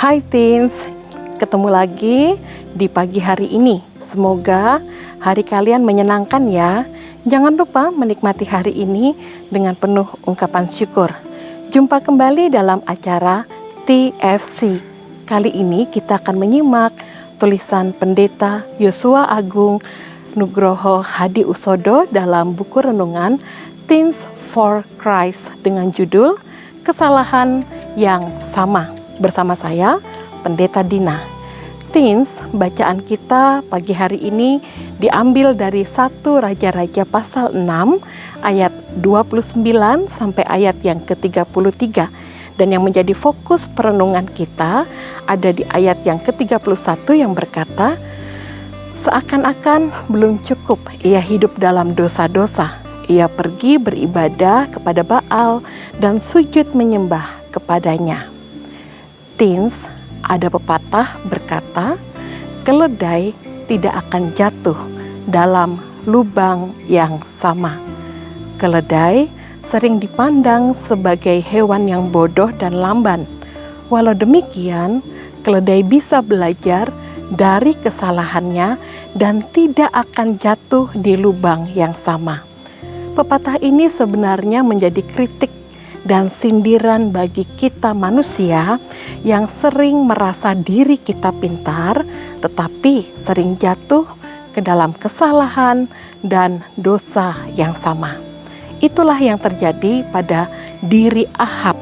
Hai teens, ketemu lagi di pagi hari ini. Semoga hari kalian menyenangkan ya. Jangan lupa menikmati hari ini dengan penuh ungkapan syukur. Jumpa kembali dalam acara TFC. Kali ini kita akan menyimak tulisan Pendeta Yosua Agung Nugroho Hadi Usodo dalam buku renungan Teens for Christ dengan judul Kesalahan yang Sama. Bersama saya, Pendeta Dina. Teens, bacaan kita pagi hari ini diambil dari 1 Raja-Raja pasal 6 ayat 29 sampai ayat yang ke-33. Dan yang menjadi fokus perenungan kita ada di ayat yang ke-31 yang berkata, seakan-akan belum cukup ia hidup dalam dosa-dosa. Ia pergi beribadah kepada Baal dan sujud menyembah kepadanya. Teens, ada pepatah berkata, keledai tidak akan jatuh dalam lubang yang sama. Keledai sering dipandang sebagai hewan yang bodoh dan lamban. Walau demikian, keledai bisa belajar dari kesalahannya dan tidak akan jatuh di lubang yang sama. Pepatah ini sebenarnya menjadi kritik dan sindiran bagi kita manusia yang sering merasa diri kita pintar, tetapi sering jatuh ke dalam kesalahan dan dosa yang sama. Itulah yang terjadi pada diri Ahab,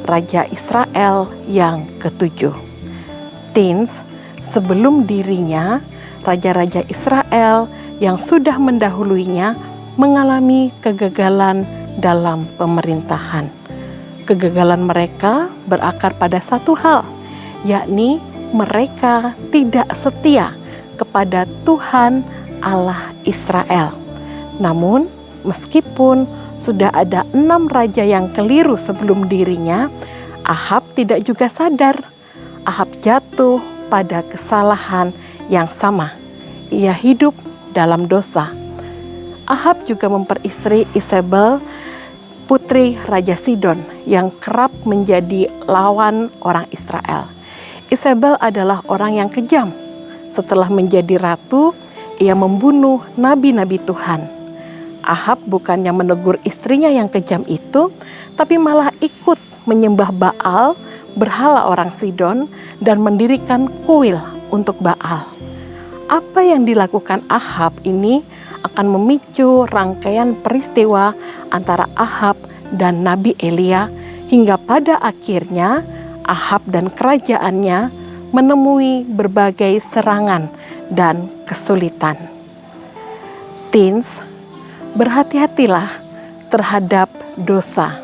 Raja Israel yang ke-7. Teens, sebelum dirinya, raja-raja Israel yang sudah mendahuluinya mengalami kegagalan dalam pemerintahan. Kegagalan mereka berakar pada satu hal, yakni mereka tidak setia kepada Tuhan Allah Israel. Namun, meskipun sudah ada 6 raja yang keliru sebelum dirinya, Ahab tidak juga sadar. Ahab jatuh pada kesalahan yang sama. Ia hidup dalam dosa. Ahab juga memperistri Isabel, putri Raja Sidon yang kerap menjadi lawan orang Israel. Isabel adalah orang yang kejam. Setelah menjadi ratu, ia membunuh nabi-nabi Tuhan. Ahab bukannya menegur istrinya yang kejam itu, tapi malah ikut menyembah Baal, berhala orang Sidon, dan mendirikan kuil untuk Baal. Apa yang dilakukan Ahab ini akan memicu rangkaian peristiwa antara Ahab dan Nabi Elia hingga pada akhirnya Ahab dan kerajaannya menemui berbagai serangan dan kesulitan. Teens, berhati-hatilah terhadap dosa,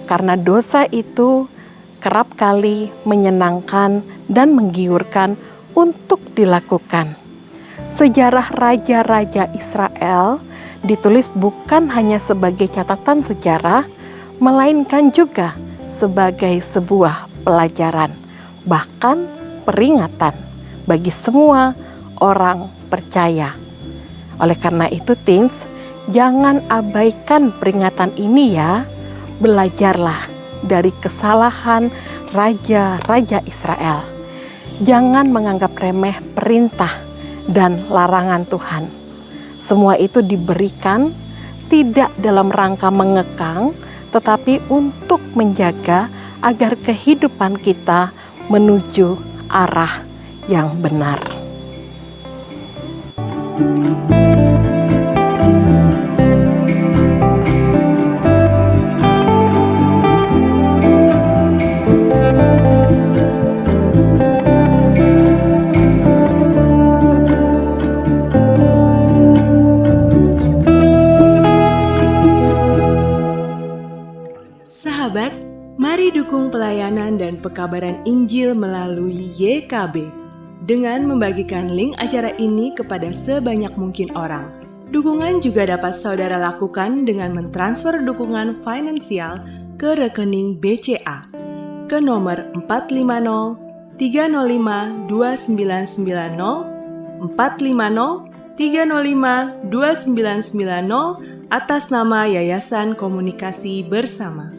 karena dosa itu kerap kali menyenangkan dan menggiurkan untuk dilakukan. Sejarah raja-raja Israel ditulis bukan hanya sebagai catatan sejarah, melainkan juga sebagai sebuah pelajaran, bahkan peringatan bagi semua orang percaya. Oleh karena itu, teens, jangan abaikan peringatan ini ya. Belajarlah dari kesalahan raja-raja Israel. Jangan menganggap remeh perintah dan larangan Tuhan. Semua itu diberikan tidak dalam rangka mengekang, tetapi untuk menjaga agar kehidupan kita menuju arah yang benar. Sahabat, mari dukung pelayanan dan pekabaran Injil melalui YKB dengan membagikan link acara ini kepada sebanyak mungkin orang. Dukungan juga dapat saudara lakukan dengan mentransfer dukungan finansial ke rekening BCA ke nomor 450 305 2990 450 305 2990 atas nama Yayasan Komunikasi Bersama.